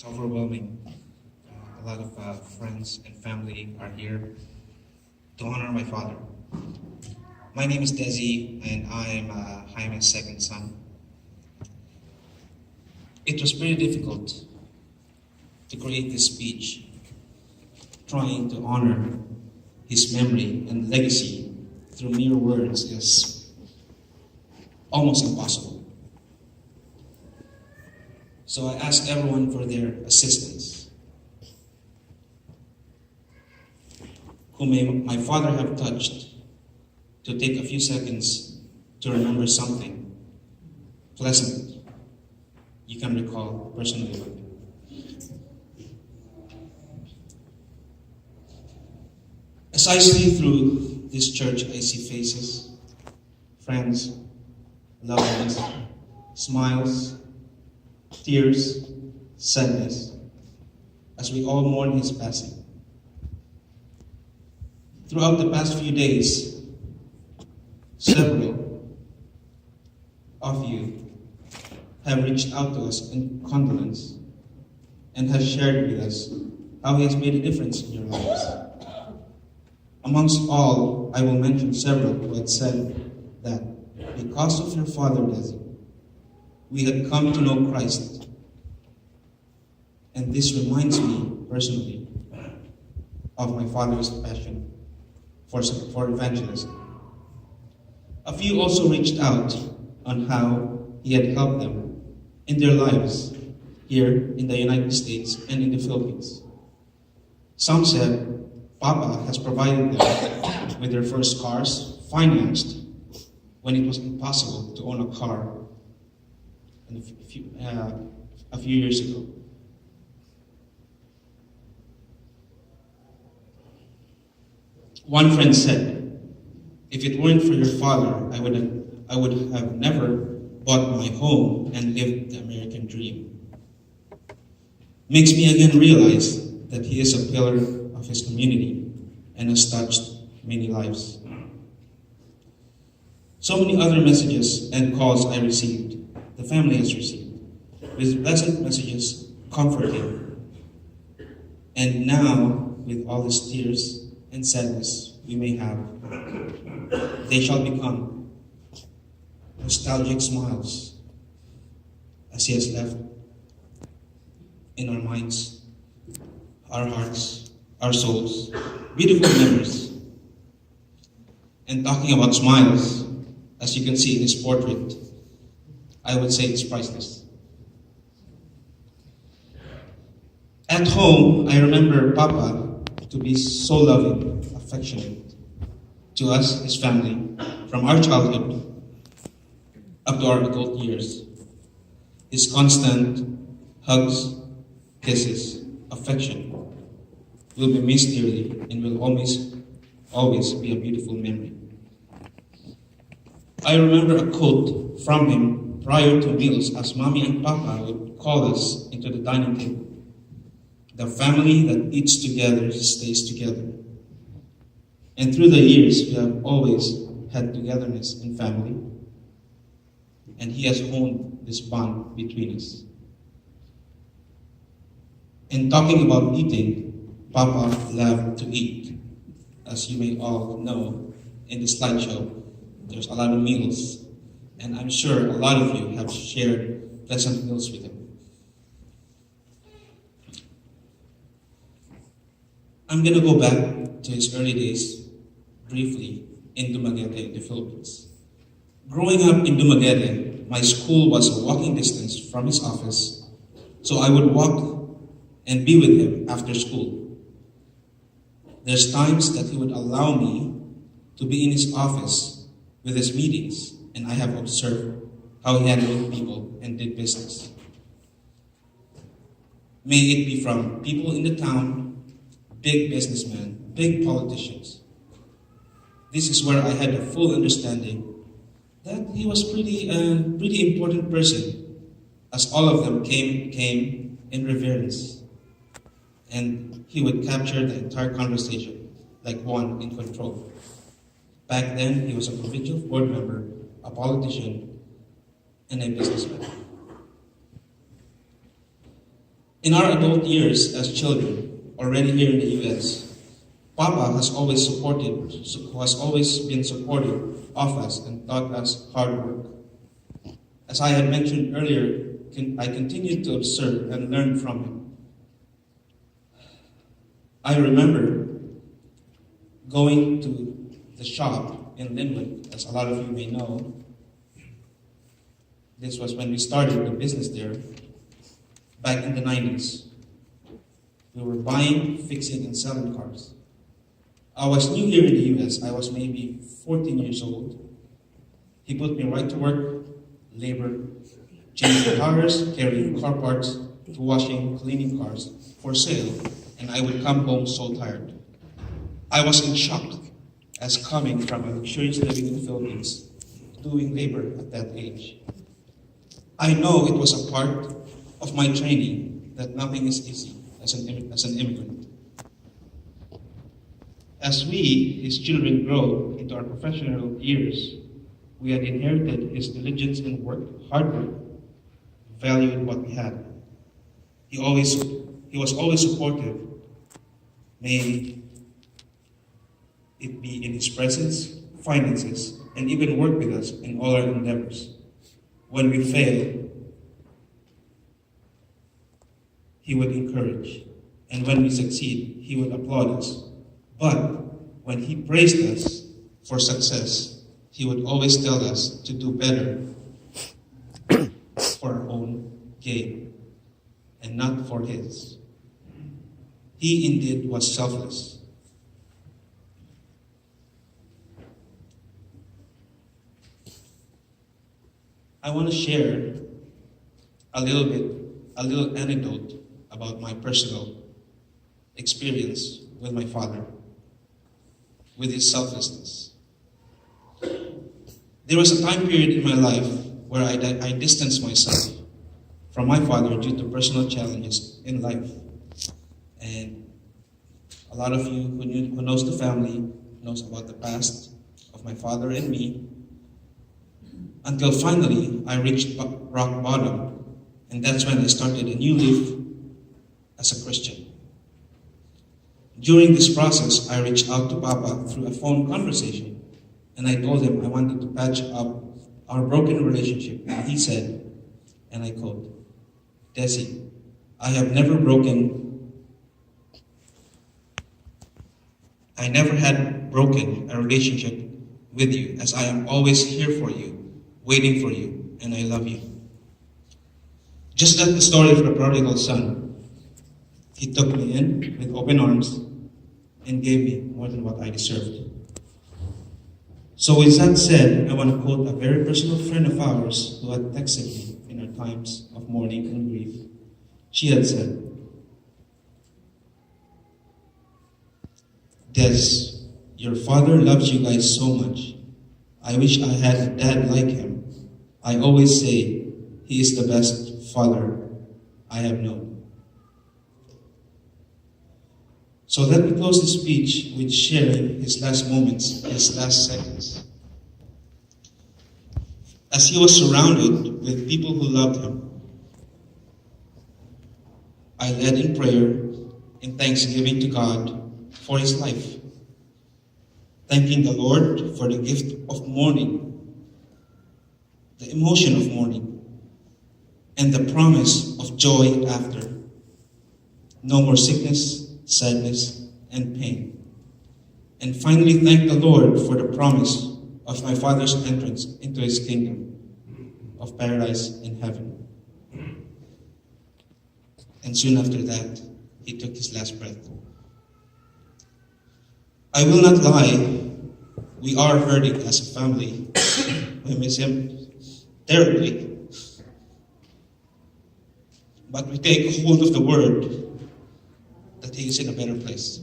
It's overwhelming. A lot of friends and family are here to honor my father. My name is Desi, and I'm Jaime's second son. It was pretty difficult to create this speech, trying to honor his memory and legacy through mere words is almost impossible. So I ask everyone for their assistance. Who may my father have touched, to take a few seconds to remember something pleasant you can recall personally with him. As I see through this church, I see faces, friends, loved ones, smiles, tears, sadness, as we all mourn his passing. Throughout the past few days, several of you have reached out to us in condolence and has shared with us how he has made a difference in your lives. Amongst all, I will mention several who had said that because of your father, Desi, we had come to know Christ. And this reminds me personally of my father's passion for evangelism. A few also reached out on how he had helped them in their lives here in the United States and in the Philippines. Some said Papa has provided them with their first cars financed when it was impossible to own a car a few years ago. One friend said, "If it weren't for your father, I would have never bought my home and lived the American dream." Makes me again realize that he is a pillar of his community and has touched many lives. So many other messages and calls I received, the family has received, with pleasant messages, comforting. And now, with all his tears and sadness we may have, they shall become nostalgic smiles as he has left in our minds, our hearts, our souls, beautiful memories. And talking about smiles, as you can see in his portrait, I would say it's priceless. At home, I remember Papa to be so loving, affectionate to us, his family, from our childhood up to our adult years. His constant hugs, kisses, affection will be missed dearly and will always be a beautiful memory. I remember a quote from him prior to meals as Mommy and Papa would call us into the dining table. "The family that eats together stays together." And through the years, we have always had togetherness in family, and he has honed this bond between us. In talking about eating, Papa loved to eat. As you may all know, in the slideshow, there's a lot of meals, and I'm sure a lot of you have shared pleasant meals with him. I'm going to go back to his early days briefly in Dumaguete, in the Philippines. Growing up in Dumaguete, my school was a walking distance from his office, so I would walk and be with him after school. There's times that he would allow me to be in his office with his meetings, and I have observed how he handled people and did business. May it be from people in the town, big businessmen, big politicians. This is where I had a full understanding that he was pretty important person, as all of them came in reverence, and he would capture the entire conversation like one in control. Back then, he was a provincial board member, a politician, and a businessman. In our adult years as children, already here in the U.S., Papa has always been supportive of us and taught us hard work. As I had mentioned earlier, I continued to observe and learn from him. I remember going to the shop in Linwood, as a lot of you may know. This was when we started the business there, back in the 90s. We were buying, fixing, and selling cars. I was new here in the U.S. I was maybe 14 years old. He put me right to work, labor, changing cars, carrying car parts, to washing, cleaning cars for sale, and I would come home so tired. I was in shock, as coming from a luxurious living in the Philippines, doing labor at that age. I know it was a part of my training that nothing is easy as an immigrant. As we, his children, grow into our professional years, we had inherited his diligence in work, hard work, valued what we had. He was always supportive. May it be in his presence, finances, and even work with us in all our endeavors. When we fail, he would encourage. And when we succeed, he would applaud us. But when he praised us for success, he would always tell us to do better for our own gain and not for his. He indeed was selfless. I want to share a little anecdote about my personal experience with my father, with his selflessness. There was a time period in my life where I distanced myself from my father due to personal challenges in life. And a lot of you who knows the family knows about the past of my father and me, until finally I reached rock bottom, and that's when I started a new life as a Christian. During this process, I reached out to Papa through a phone conversation, and I told him I wanted to patch up our broken relationship. And he said, and I quote, "Desi, I never had broken a relationship with you, as I am always here for you, waiting for you, and I love you." Just like the story of the prodigal son, he took me in with open arms and gave me more than what I deserved. So with that said, I want to quote a very personal friend of ours who had texted me in our times of mourning and grief. She had said, "Des, your father loves you guys so much. I wish I had a dad like him. I always say he is the best father I have known." So let me close this speech with sharing his last moments, his last seconds. As he was surrounded with people who loved him, I led in prayer in thanksgiving to God for his life, thanking the Lord for the gift of mourning, the emotion of mourning, and the promise of joy after. No more sickness, sadness, and pain. And finally, thank the Lord for the promise of my father's entrance into his kingdom of paradise in heaven. And soon after that, he took his last breath. I will not lie, we are hurting as a family. We miss him terribly. But we take hold of the word that he is in a better place.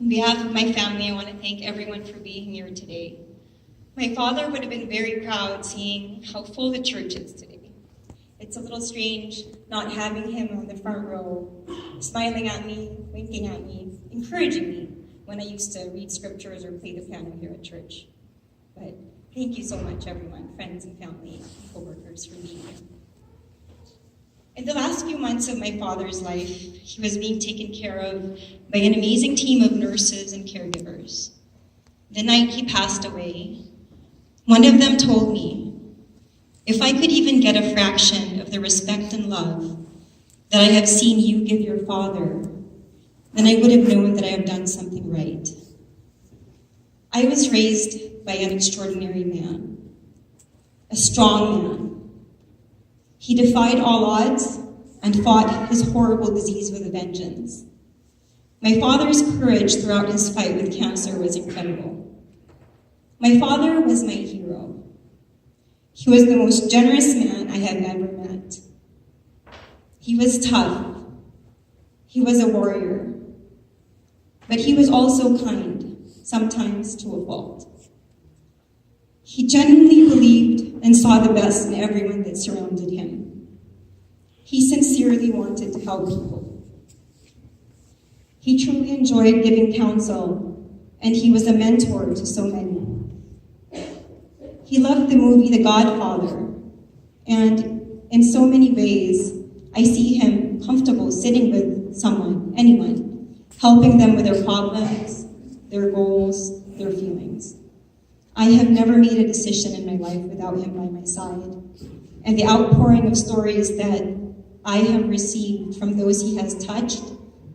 On behalf of my family, I want to thank everyone for being here today. My father would have been very proud seeing how full the church is today. It's a little strange not having him on the front row, smiling at me, winking at me, encouraging me, when I used to read scriptures or play the piano here at church. But thank you so much, everyone, friends and family, co-workers, for being here. In the last few months of my father's life, he was being taken care of by an amazing team of nurses and caregivers. The night he passed away, one of them told me, if I could even get a fraction of the respect and love that I have seen you give your father, then I would have known that I have done something right. I was raised by an extraordinary man, a strong man. He defied all odds and fought his horrible disease with a vengeance. My father's courage throughout his fight with cancer was incredible. My father was my hero. He was the most generous man I have ever met. He was tough. He was a warrior. But he was also kind, sometimes to a fault. He genuinely believed and saw the best in everyone that surrounded him. He sincerely wanted to help people. He truly enjoyed giving counsel, and he was a mentor to so many. He loved the movie The Godfather, and in so many ways, I see him comfortable sitting with someone, anyone, helping them with their problems, their goals, their feelings. I have never made a decision in my life without him by my side, and the outpouring of stories that I have received from those he has touched,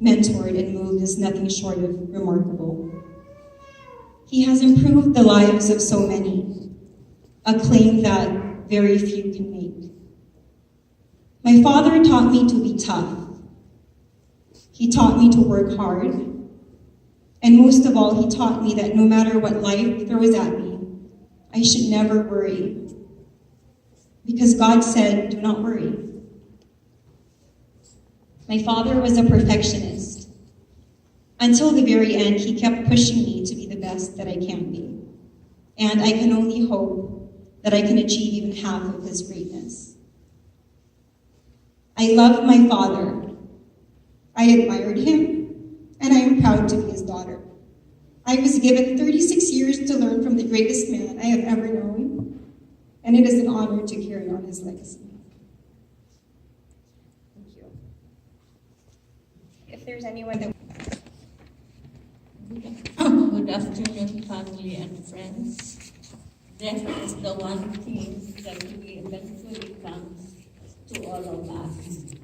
mentored, and moved is nothing short of remarkable. He has improved the lives of so many, a claim that very few can make. My father taught me to be tough. He taught me to work hard. And most of all, he taught me that no matter what life throws at me, I should never worry. Because God said, do not worry. My father was a perfectionist. Until the very end, he kept pushing me to be the best that I can be. And I can only hope that I can achieve even half of his greatness. I love my father. I admired him, and I am proud to be his daughter. I was given 36 years to learn from the greatest man I have ever known, and it is an honor to carry on his legacy. Thank you. If there's anyone that... Good afternoon, family and friends. Death is the one thing that will eventually comes to all of us.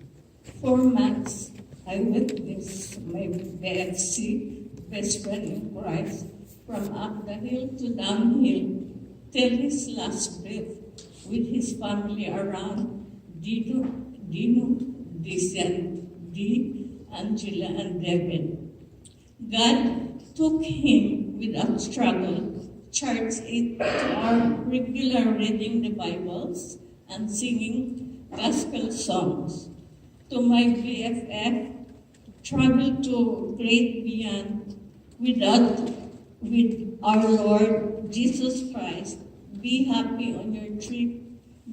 For months, I witnessed my desi, best friend in Christ, from up the hill to downhill, till his last breath, with his family around, Dino, Dee, Angela, and Devin. God took him without struggle, charged it to our regular reading the Bibles and singing gospel songs. To my BFF, travel to great beyond with our Lord Jesus Christ. Be happy on your trip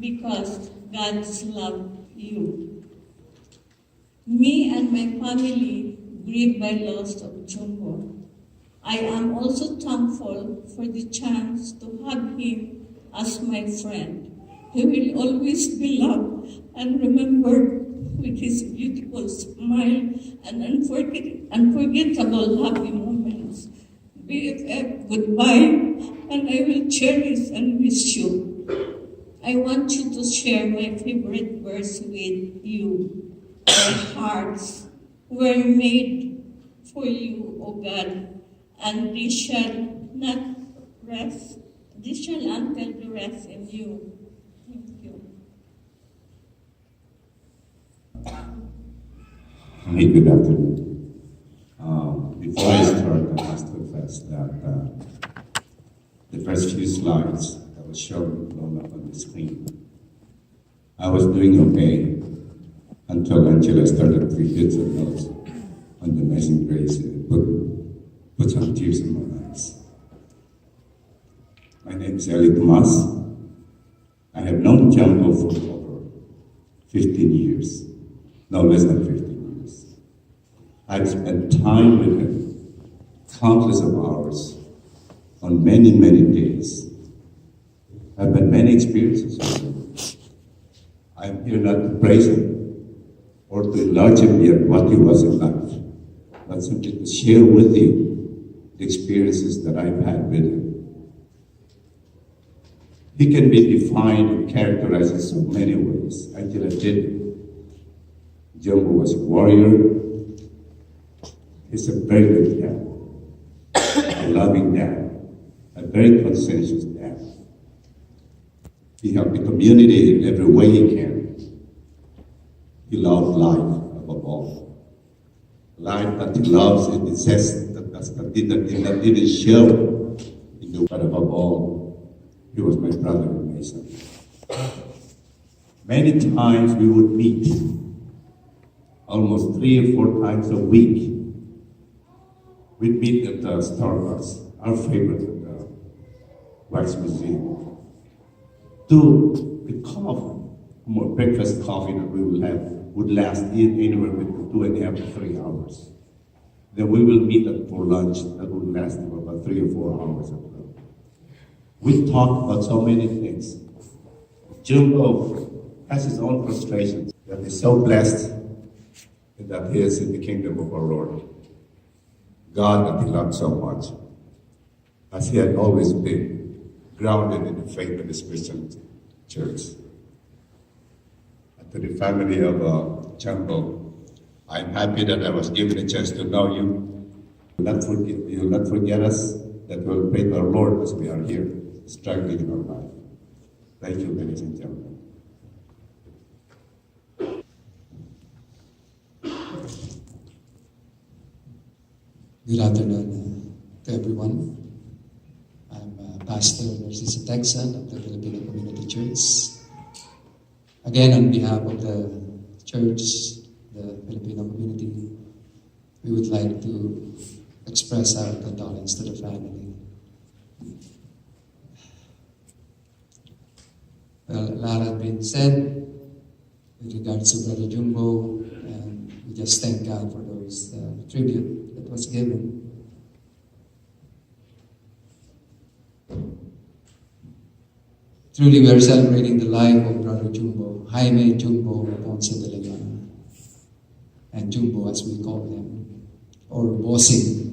because God's love you. Me and my family grieve by loss of Jumbo. I am also thankful for the chance to have him as my friend. He will always be loved and remembered with his beautiful smile and unforgettable happy moments. BFF, goodbye, and I will cherish and miss you. I want you to share my favorite verse with you. Our hearts were made for you, O God, and they shall not rest. They shall until the rest in you. Thank you. Hi, good afternoon. Before I start, I must confess that the first few slides that was shown blown up on the screen, I was doing okay until Angela started to hit the notes on the Amazing Grace and put some tears in my eyes. My name is Eli Tomas. I have known Jumbo for over 15 years, no less than 15 years. I've spent time with him countless of hours, on many, many days. I've had many experiences with him. I'm here not to praise him or to enlarge him yet what he was in life, but simply to share with you the experiences that I've had with him. He can be defined and characterized in so many ways until I did it. Jumbo was a warrior. He's a very good dad, a loving dad, a very conscientious dad. He helped the community in every way he can. He loved life above all. Life that he loves and insists that didn't show in the but above all, he was my brother and my son. Many times we would meet, almost 3 or 4 times a week. We'd meet at Starbucks, our favorite at the Wax Museum. The coffee, more breakfast coffee that we will have would last anywhere between 2.5 to 3 hours. Then we will meet for lunch that would last for about 3 or 4 hours. We talk about so many things. Jumbo has his own frustrations, that he's so blessed that he is in the kingdom of our Lord. God that he loved so much, as he had always been, grounded in the faith of his Christian church. And to the family of Jumbo, I'm happy that I was given a chance to know you. You will not forget us, that we will pray to our Lord as we are here, struggling in our life. Thank you, ladies and gentlemen. Good afternoon to everyone. I'm Pastor Narciso Texan of the Filipino Community Church. Again, on behalf of the church, the Filipino community, we would like to express our condolence to the family. Well, a lot has been said with regards to Brother Jumbo, and we just thank God for those tribute that was given. Truly, we are celebrating the life of Brother Jumbo, Jaime Jumbo Ponce, and Jumbo as we call him, or Bossing.